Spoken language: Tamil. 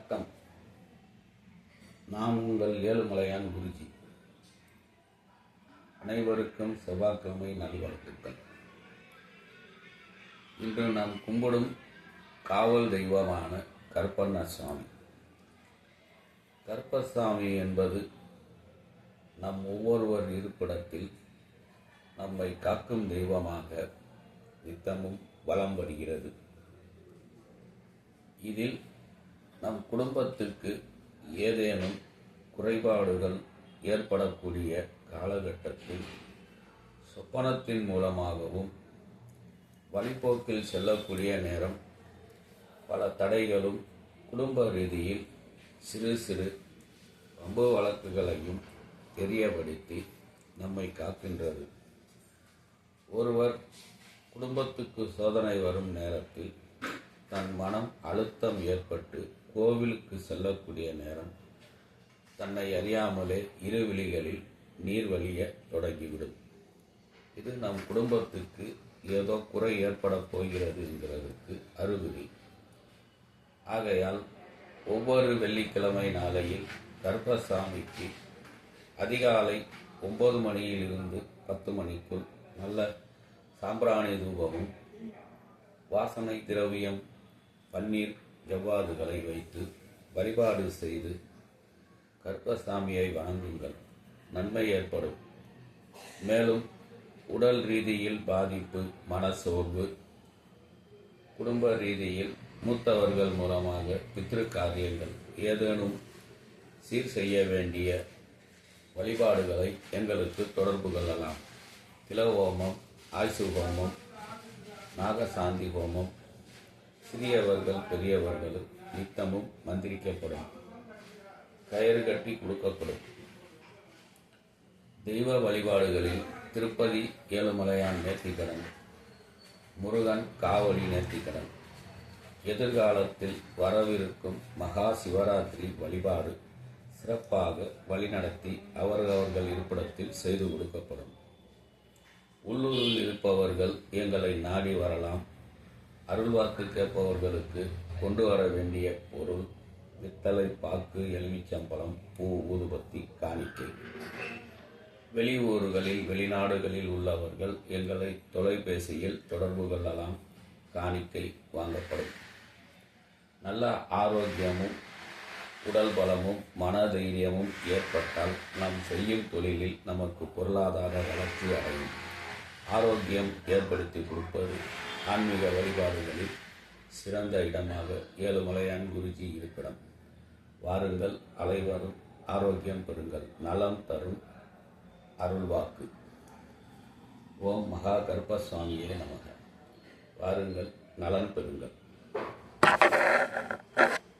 வணக்கம். நான் உங்கள் ஏழுமலையான் குருஜி. அனைவருக்கும் செவ்வாய்க்கிழமை நல்வாழ்த்துக்கள். இன்று நாம் கும்பிடும் காவல் தெய்வமான கருப்பண்ணசாமி. கருப்பசாமி என்பது நம் ஒவ்வொருவர் இருப்பிடத்தில் நம்மை காக்கும் தெய்வமாக நித்தமும் வலம் வருகிறது. இதில் நம் குடும்பத்திற்கு ஏதேனும் குறைபாடுகள் ஏற்படக்கூடிய காலகட்டத்தில் சொப்பனத்தின் மூலமாகவும் வழிபோக்கில் செல்லக்கூடிய நேரம் பல தடைகளும் குடும்ப ரீதியில் சிறு சிறு வம்பு வழக்குகளையும் தெரியப்படுத்தி நம்மை காக்கின்றது. ஒருவர் குடும்பத்துக்கு சோதனை வரும் நேரத்தில் தன் மனம் அழுத்தம் ஏற்பட்டு கோவிலுக்கு செல்லக்கூடிய நேரம் தன்னை அறியாமலே இருவிழிகளில் நீர் வழிய தொடங்கிவிடும். இது நம் குடும்பத்துக்கு ஏதோ குறை ஏற்பட போகிறது என்கிறதுக்கு அறிகுறி. ஆகையால் ஒவ்வொரு வெள்ளிக்கிழமை நாளையில் கருப்பசாமிக்கு அதிகாலை 9 மணியிலிருந்து 10 மணிக்குள் நல்ல சாம்பிராணி தூபமும் வாசனை திரவியம் பன்னீர் ஜவ்வாதுகளை வைத்து வழிபாடு செய்து கருப்பசாமியை வணங்குங்கள். நன்மை ஏற்படும். மேலும் உடல் ரீதியில் பாதிப்பு, மனசோர்வு, குடும்ப ரீதியில் மூத்தவர்கள் மூலமாக பித்ரு காரியங்கள் ஏதேனும் சீர் செய்ய வேண்டிய வழிபாடுகளை எங்களுக்கு தொடர்பு கொள்ளலாம். திலஹோமம், ஆயுசு ஹோமம், நாகசாந்தி ஹோமம் சிறியவர்கள் பெரியவர்கள் நித்தமும் மந்திரிக்கப்படும். கயிறு கட்டி கொடுக்கப்படும். தெய்வ வழிபாடுகளில் திருப்பதி ஏழுமலையான் நேர்த்திக்கடன், முருகன் காவலி நேர்த்திக்கடன், எதிர்காலத்தில் வரவிருக்கும் மகா சிவராத்திரி வழிபாடு சிறப்பாக வழிநடத்தி அவர்கள் இருப்பிடத்தில் செய்து கொடுக்கப்படும். உள்ளூரில் இருப்பவர்கள் எங்களை நாடி வரலாம். அருள்வாக்கு கேட்பவர்களுக்கு கொண்டு வர வேண்டிய பொருள் வெத்தலை, பாக்கு, எலுமிச்சம்பழம், பூ, ஊதுபத்தி, காணிக்கை. வெளியூர்களில் வெளிநாடுகளில் உள்ளவர்கள் எங்களை தொலைபேசியில் தொடர்பு கொள்ளலாம். காணிக்கை வாங்கப்படும். நல்ல ஆரோக்கியமும் உடல் பலமும் மனதைரியமும் ஏற்பட்டால் நாம் செய்யும் தொழிலில் நமக்கு பொருளாதார வளர்ச்சி அடையும். ஆரோக்கியம் ஏற்படுத்தி கொடுப்பது ஆன்மீக வழிபாடுகளில் சிறந்த இடமாக ஏழுமலையான் குருஜி இருப்பிடம். வாருங்கள், அனைவரும் ஆரோக்கியம் பெறுங்கள். நலம் தரும் அருள்வாக்கு. ஓம் மகா கருப்பசாமியே நமக. வாருங்கள், நலன் பெறுங்கள்.